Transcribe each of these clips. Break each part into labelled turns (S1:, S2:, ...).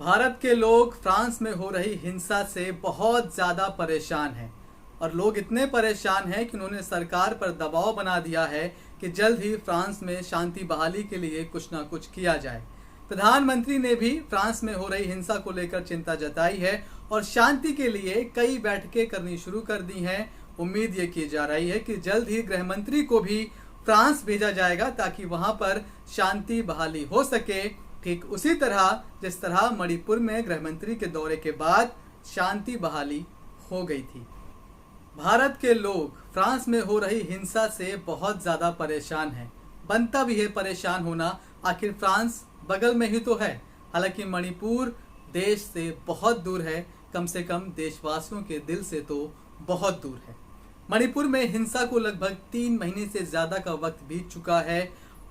S1: भारत के लोग फ्रांस में हो रही हिंसा से बहुत ज़्यादा परेशान हैं और लोग इतने परेशान हैं कि उन्होंने सरकार पर दबाव बना दिया है कि जल्द ही फ्रांस में शांति बहाली के लिए कुछ ना कुछ किया जाए। प्रधानमंत्री ने भी फ्रांस में हो रही हिंसा को लेकर चिंता जताई है और शांति के लिए कई बैठकें करनी शुरू कर दी हैं। उम्मीद ये की जा रही है कि जल्द ही गृह मंत्री को भी फ्रांस भेजा जाएगा ताकि वहां पर शांति बहाली हो सके। ठीक उसी तरह जिस तरह मणिपुर में गृह मंत्री के दौरे के बाद शांति बहाली हो गई थी। भारत के लोग फ्रांस में हो रही हिंसा से बहुत ज़्यादा परेशान हैं। बनता भी है परेशान होना, आखिर फ्रांस बगल में ही तो है। हालांकि मणिपुर देश से बहुत दूर है, कम से कम देशवासियों के दिल से तो बहुत दूर है। मणिपुर में हिंसा को लगभग 3 महीने से ज़्यादा का वक्त बीत चुका है।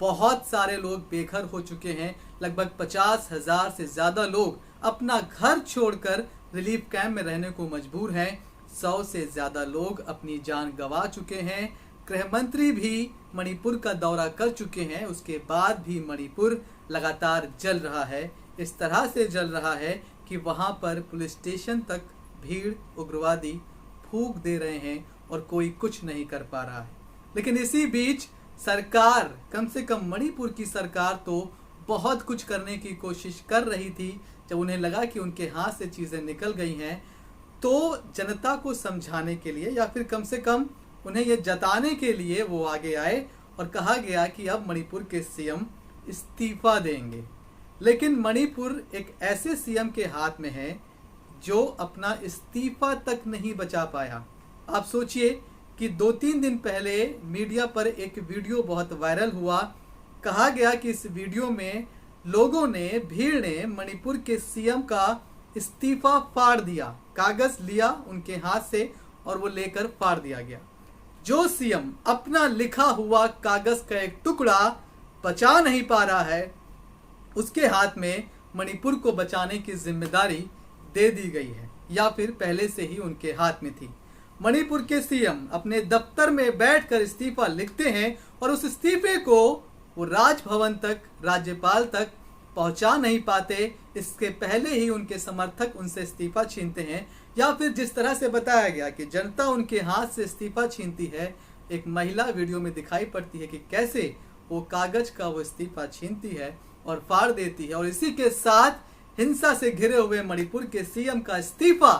S1: बहुत सारे लोग बेघर हो चुके हैं। लगभग 50,000 से ज़्यादा लोग अपना घर छोड़कर रिलीफ कैंप में रहने को मजबूर हैं। 100 से ज़्यादा लोग अपनी जान गंवा चुके हैं। गृह मंत्री भी मणिपुर का दौरा कर चुके हैं, उसके बाद भी मणिपुर लगातार जल रहा है। इस तरह से जल रहा है कि वहां पर पुलिस स्टेशन तक भीड़ उग्रवादी फूंक दे रहे हैं और कोई कुछ नहीं कर पा रहा है। लेकिन इसी बीच सरकार, कम से कम मणिपुर की सरकार तो बहुत कुछ करने की कोशिश कर रही थी। जब उन्हें लगा कि उनके हाथ से चीज़ें निकल गई हैं तो जनता को समझाने के लिए या फिर कम से कम उन्हें ये जताने के लिए वो आगे आए और कहा गया कि अब मणिपुर के सीएम इस्तीफा देंगे। लेकिन मणिपुर एक ऐसे सीएम के हाथ में है जो अपना इस्तीफा तक नहीं बचा पाया। आप सोचिए कि 2-3 दिन पहले मीडिया पर एक वीडियो बहुत वायरल हुआ। कहा गया कि इस वीडियो में लोगों ने, भीड़ ने मणिपुर के सीएम का इस्तीफा फाड़ दिया। कागज लिया उनके हाथ से और वो लेकर फाड़ दिया गया। जो सीएम अपना लिखा हुआ कागज का एक टुकड़ा बचा नहीं पा रहा है, उसके हाथ में मणिपुर को बचाने की जिम्मेदारी दे दी गई है या फिर पहले से ही उनके हाथ में थी। मणिपुर के सीएम अपने दफ्तर में बैठकर इस्तीफा लिखते हैं और उस इस्तीफे को वो राजभवन तक, राज्यपाल तक पहुंचा नहीं पाते। इसके पहले ही उनके समर्थक उनसे इस्तीफा छीनते हैं या फिर जिस तरह से बताया गया कि जनता उनके हाथ से इस्तीफा छीनती है। एक महिला वीडियो में दिखाई पड़ती है कि कैसे वो कागज का वो इस्तीफा छीनती है और फाड़ देती है और इसी के साथ हिंसा से घिरे हुए मणिपुर के सीएम का इस्तीफा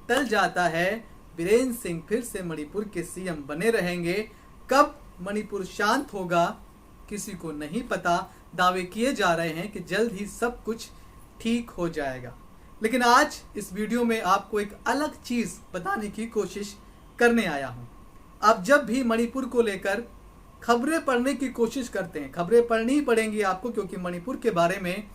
S1: टल जाता है। बीरेन सिंह फिर से मणिपुर के सीएम बने रहेंगे। कब मणिपुर शांत होगा किसी को नहीं पता। दावे किए जा रहे हैं कि जल्द ही सब कुछ ठीक हो जाएगा। लेकिन आज इस वीडियो में आपको एक अलग चीज़ बताने की कोशिश करने आया हूं। आप जब भी मणिपुर को लेकर खबरें पढ़ने की कोशिश करते हैं, खबरें पढ़नी ही पड़ेंगी आपको, क्योंकि मणिपुर के बारे में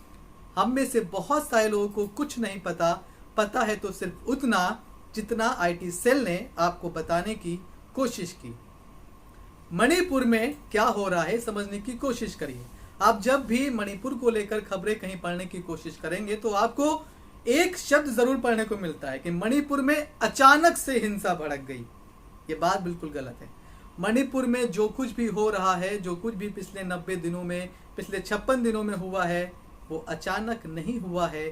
S1: हम में से बहुत सारे लोगों को कुछ नहीं पता। पता है तो सिर्फ उतना जितना आईटी सेल ने आपको बताने की कोशिश की। मणिपुर में क्या हो रहा है समझने की कोशिश करिए। आप जब भी मणिपुर को लेकर खबरें कहीं पढ़ने की कोशिश करेंगे तो आपको एक शब्द जरूर पढ़ने को मिलता है कि मणिपुर में अचानक से हिंसा भड़क गई। ये बात बिल्कुल गलत है। मणिपुर में जो कुछ भी हो रहा है, जो कुछ भी पिछले 90 दिनों में, पिछले 56 दिनों में हुआ है, वो अचानक नहीं हुआ है।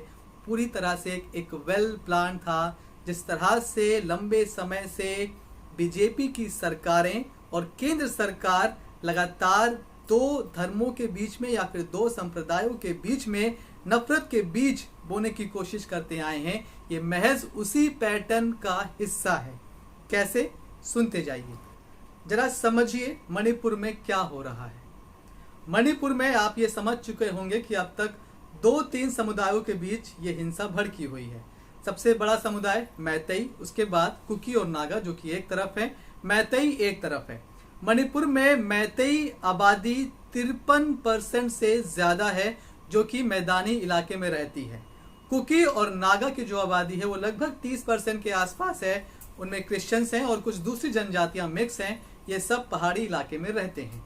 S1: पूरी तरह से एक वेल प्लान था। जिस तरह से लंबे समय से बीजेपी की सरकारें और केंद्र सरकार लगातार 2 धर्मों के बीच में या फिर 2 संप्रदायों के बीच में नफरत के बीज बोने की कोशिश करते आए हैं, ये महज उसी पैटर्न का हिस्सा है। कैसे, सुनते जाइए। जरा समझिए मणिपुर में क्या हो रहा है। मणिपुर में आप ये समझ चुके होंगे कि अब तक 2-3 समुदायों के बीच ये हिंसा भड़की हुई है। सबसे बड़ा समुदाय मैतेई, उसके बाद कुकी और नागा जो कि एक तरफ है, मैतेई एक तरफ है। मणिपुर में मैतेई आबादी 53% से ज़्यादा है जो कि मैदानी इलाके में रहती है। कुकी और नागा की जो आबादी है वो लगभग 30% के आसपास है। उनमें क्रिश्चियंस हैं और कुछ दूसरी जनजातियां मिक्स हैं। ये सब पहाड़ी इलाके में रहते हैं।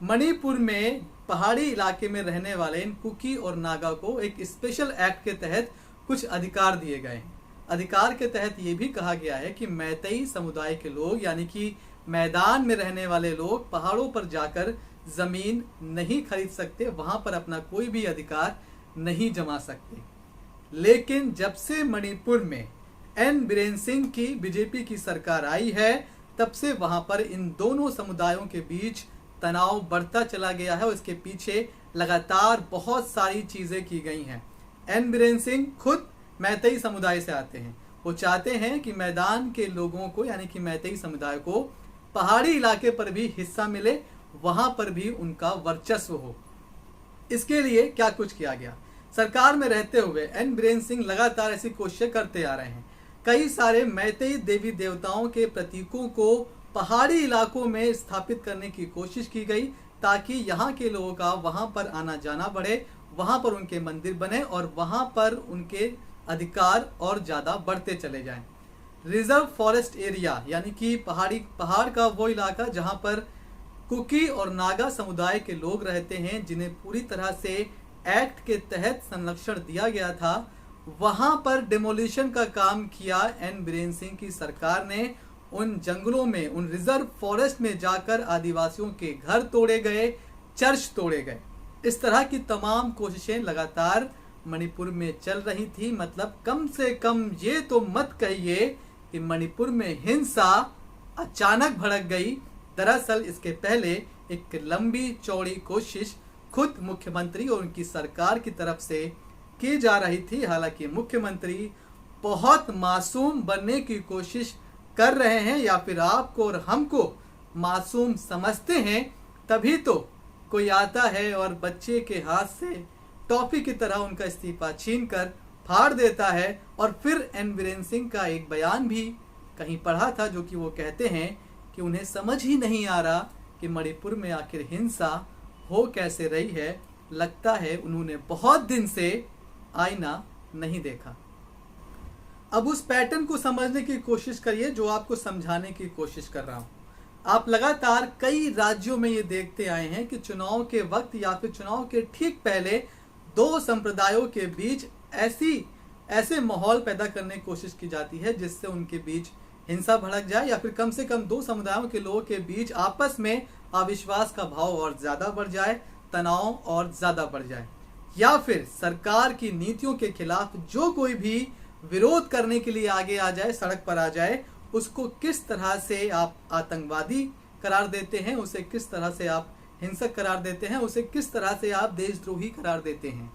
S1: मणिपुर में पहाड़ी इलाके में रहने वाले इन कुकी और नागा को एक स्पेशल एक्ट के तहत कुछ अधिकार दिए गए हैं। अधिकार के तहत ये भी कहा गया है कि मैतेई समुदाय के लोग, यानी कि मैदान में रहने वाले लोग, पहाड़ों पर जाकर ज़मीन नहीं खरीद सकते, वहाँ पर अपना कोई भी अधिकार नहीं जमा सकते। लेकिन जब से मणिपुर में एन बीरेन सिंह की बीजेपी की सरकार आई है, तब से वहां पर इन दोनों समुदायों के बीच तनाव बढ़ता चला गया है और इसके पीछे लगातार बहुत सारी चीजें की गई हैं। एन बीरेन सिंह खुद मैतेई समुदाय से आते हैं। वो चाहते हैं कि मैदान के लोगों को यानी कि मैतेई समुदाय को पहाड़ी इलाके पर भी हिस्सा मिले, वहां पर भी उनका वर्चस्व हो। इसके लिए क्या कुछ किया गया? सरकार में रहते हुए एन बीरेन सिंह लगातार ऐसी कोशिशें करते आ रहे हैं। कई सारे मैतेई देवी देवताओं के प्रतीकों को पहाड़ी इलाकों में स्थापित करने की कोशिश की गई, ताकि यहाँ के लोगों का वहां पर आना जाना बढ़े, वहां पर उनके मंदिर बने और वहां पर उनके अधिकार और ज्यादा बढ़ते चले जाएं। रिजर्व फॉरेस्ट एरिया यानी कि पहाड़ का वो इलाका जहां पर कुकी और नागा समुदाय के लोग रहते हैं, जिन्हें पूरी तरह से एक्ट के तहत संरक्षण दिया गया था, वहां पर डिमोलिशन का काम किया एन बीरेन सिंह की सरकार ने। उन जंगलों में, उन रिजर्व फॉरेस्ट में जाकर आदिवासियों के घर तोड़े गए, चर्च तोड़े गए। इस तरह की तमाम कोशिशें लगातार मणिपुर में चल रही थी। मतलब कम से कम ये तो मत कहिए कि मणिपुर में हिंसा अचानक भड़क गई। दरअसल इसके पहले एक लंबी चौड़ी कोशिश खुद मुख्यमंत्री और उनकी सरकार की तरफ से की जा रही थी। हालांकि मुख्यमंत्री बहुत मासूम बनने की कोशिश कर रहे हैं, या फिर आपको और हमको मासूम समझते हैं, तभी तो कोई आता है और बच्चे के हाथ से टॉफी की तरह उनका इस्तीफा छीनकर फाड़ देता है। और फिर एन बीरेन सिंह का एक बयान भी कहीं पढ़ा था, जो कि वो कहते हैं कि उन्हें समझ ही नहीं आ रहा कि मणिपुर में आखिर हिंसा हो कैसे रही है। लगता है उन्होंने बहुत दिन से आईना नहीं देखा। अब उस पैटर्न को समझने की कोशिश करिए जो आपको समझाने की कोशिश कर रहा हूं। आप लगातार कई राज्यों में ये देखते आए हैं कि चुनाव के वक्त या फिर चुनाव के ठीक पहले दो संप्रदायों के बीच ऐसे माहौल पैदा करने की कोशिश की जाती है जिससे उनके बीच हिंसा भड़क जाए, या फिर कम से कम दो समुदायों के लोगों के बीच आपस में अविश्वास का भाव और ज्यादा बढ़ जाए, तनाव और ज्यादा बढ़ जाए, या फिर सरकार की नीतियों के खिलाफ जो कोई भी विरोध करने के लिए आगे आ जाए, सड़क पर आ जाए, उसको किस तरह से आप आतंकवादी करार देते हैं, उसे किस तरह से आप हिंसक करार देते हैं, उसे किस तरह से आप देशद्रोही करार देते हैं।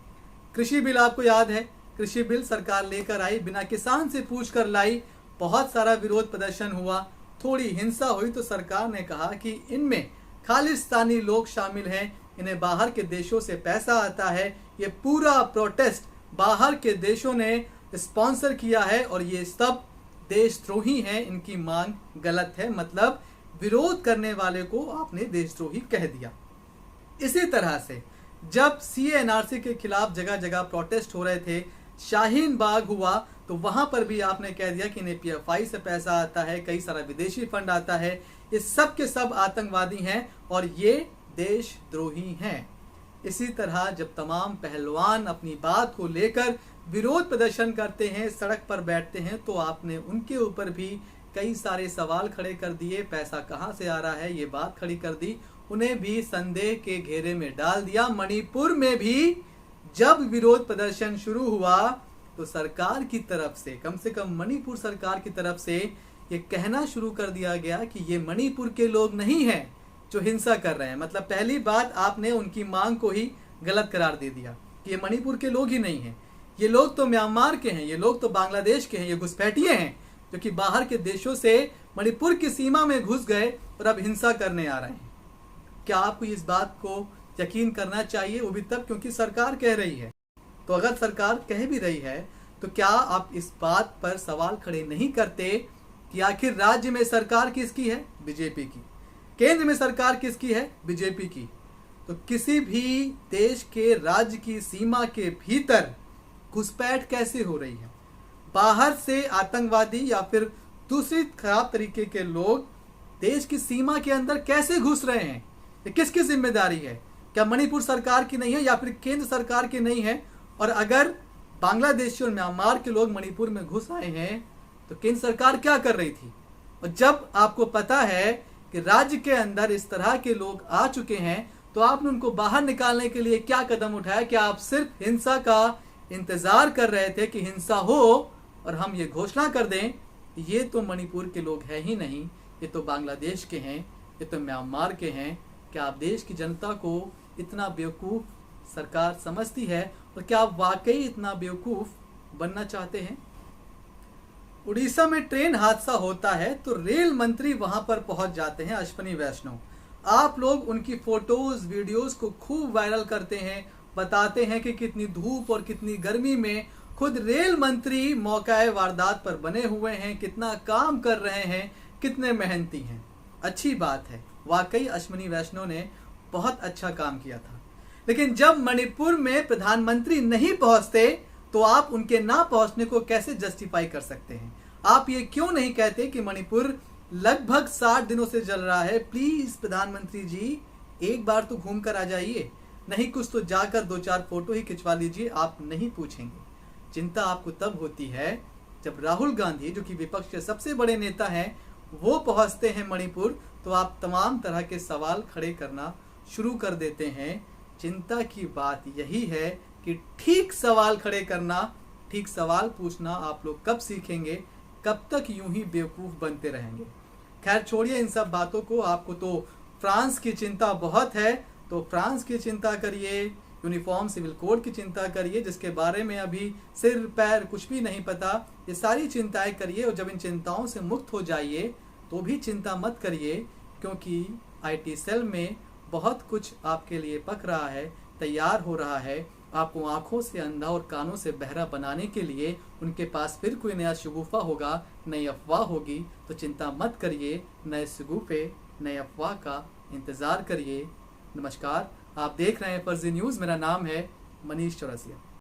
S1: कृषि बिल आपको याद है, कृषि बिल सरकार लेकर आई, बिना किसान से पूछ कर लाई, बहुत सारा विरोध प्रदर्शन हुआ, थोड़ी हिंसा हुई तो सरकार ने कहा कि इनमें खालिस्तानी लोग शामिल हैं, इन्हें बाहर के देशों से पैसा आता है, ये पूरा प्रोटेस्ट बाहर के देशों ने स्पॉन्सर किया है और ये सब देशद्रोही हैं, इनकी मांग गलत है। मतलब विरोध करने वाले को आपने देशद्रोही कह दिया। इसी तरह से जब CA/NRC के खिलाफ जगह जगह प्रोटेस्ट हो रहे थे, शाहीन बाग हुआ, तो वहां पर भी आपने कह दिया कि इन्हें PFI से पैसा आता है, कई सारा विदेशी फंड आता है, ये सब के सब आतंकवादी हैं और ये देशद्रोही हैं। इसी तरह जब तमाम पहलवान अपनी बात को लेकर विरोध प्रदर्शन करते हैं, सड़क पर बैठते हैं, तो आपने उनके ऊपर भी कई सारे सवाल खड़े कर दिए, पैसा कहां से आ रहा है ये बात खड़ी कर दी, उन्हें भी संदेह के घेरे में डाल दिया। मणिपुर में भी जब विरोध प्रदर्शन शुरू हुआ तो सरकार की तरफ से, कम कम मणिपुर सरकार की तरफ से ये कहना शुरू कर दिया गया कि ये मणिपुर के लोग नहीं हैं जो हिंसा कर रहे हैं। मतलब पहली बात आपने उनकी मांग को ही गलत करार दे दिया कि ये मणिपुर के लोग ही नहीं हैं, ये लोग तो म्यांमार के हैं, ये लोग तो बांग्लादेश के हैं, ये घुसपैठिए हैं जो कि बाहर के देशों से मणिपुर की सीमा में घुस गए और अब हिंसा करने आ रहे हैं। क्या आपको इस बात को यकीन करना चाहिए? वो भी तब क्योंकि सरकार कह रही है। तो अगर सरकार कह भी रही है तो क्या आप इस बात पर सवाल खड़े नहीं करते कि आखिर राज्य में सरकार किसकी है? बीजेपी की। केंद्र में सरकार किसकी है? बीजेपी की। तो किसी भी देश के राज्य की सीमा के भीतर घुसपैठ कैसे हो रही है? बाहर से आतंकवादी या फिर दूसरी खराब तरीके के लोग देश की सीमा के अंदर कैसे घुस रहे हैं? ये किसकी जिम्मेदारी है? क्या मणिपुर सरकार की नहीं है या फिर केंद्र सरकार की नहीं है? और अगर बांग्लादेशी और म्यांमार के लोग मणिपुर में घुस आए हैं तो केंद्र सरकार क्या कर रही थी? और जब आपको पता है कि राज्य के अंदर इस तरह के लोग आ चुके हैं तो आपने उनको बाहर निकालने के लिए क्या कदम उठाया? क्या आप सिर्फ हिंसा का इंतजार कर रहे थे कि हिंसा हो और हम ये घोषणा कर दें ये तो मणिपुर के लोग हैं ही नहीं, ये तो बांग्लादेश के हैं, ये तो म्यांमार के हैं। क्या आप देश की जनता को इतना बेवकूफ़ सरकार समझती है और क्या आप वाकई इतना बेवकूफ़ बनना चाहते हैं? उड़ीसा में ट्रेन हादसा होता है तो रेल मंत्री वहां पर पहुंच जाते हैं, अश्विनी वैष्णव। आप लोग उनकी फोटोज वीडियोस को खूब वायरल करते हैं, बताते हैं कि कितनी धूप और कितनी गर्मी में खुद रेल मंत्री मौकाए वारदात पर बने हुए हैं, कितना काम कर रहे हैं, कितने मेहनती हैं। अच्छी बात है, वाकई अश्विनी वैष्णव ने बहुत अच्छा काम किया था। लेकिन जब मणिपुर में प्रधानमंत्री नहीं पहुंचते तो आप उनके ना पहुंचने को कैसे जस्टिफाई कर सकते हैं? आप ये क्यों नहीं कहते कि मणिपुर लगभग 60 दिनों से जल रहा है, प्लीज प्रधानमंत्री जी एक बार तो घूम कर आ जाइए, नहीं कुछ तो जाकर 2-4 फोटो ही खिंचवा लीजिए, आप नहीं पूछेंगे। चिंता आपको तब होती है जब राहुल गांधी, जो कि विपक्ष के सबसे बड़े नेता हैं, वो पहुंचते हैं मणिपुर तो आप तमाम तरह के सवाल खड़े करना शुरू कर देते हैं। चिंता की बात यही है कि ठीक सवाल खड़े करना, ठीक सवाल पूछना आप लोग कब सीखेंगे? कब तक यूं ही बेवकूफ़ बनते रहेंगे? खैर छोड़िए इन सब बातों को। आपको तो फ्रांस की चिंता बहुत है तो फ्रांस की चिंता करिए, यूनिफॉर्म सिविल कोड की चिंता करिए जिसके बारे में अभी सिर पैर कुछ भी नहीं पता। ये सारी चिंताएं करिए और जब इन चिंताओं से मुक्त हो जाइए तो भी चिंता मत करिए, क्योंकि IT सेल में बहुत कुछ आपके लिए पक रहा है, तैयार हो रहा है। आपको आंखों से अंधा और कानों से बहरा बनाने के लिए उनके पास फिर कोई नया शगुफा होगा, नई अफवाह होगी। तो चिंता मत करिए, नए शगुफे, नए अफवाह का इंतज़ार करिए। नमस्कार, आप देख रहे हैं फर्जी न्यूज़। मेरा नाम है मनीष चौरसिया।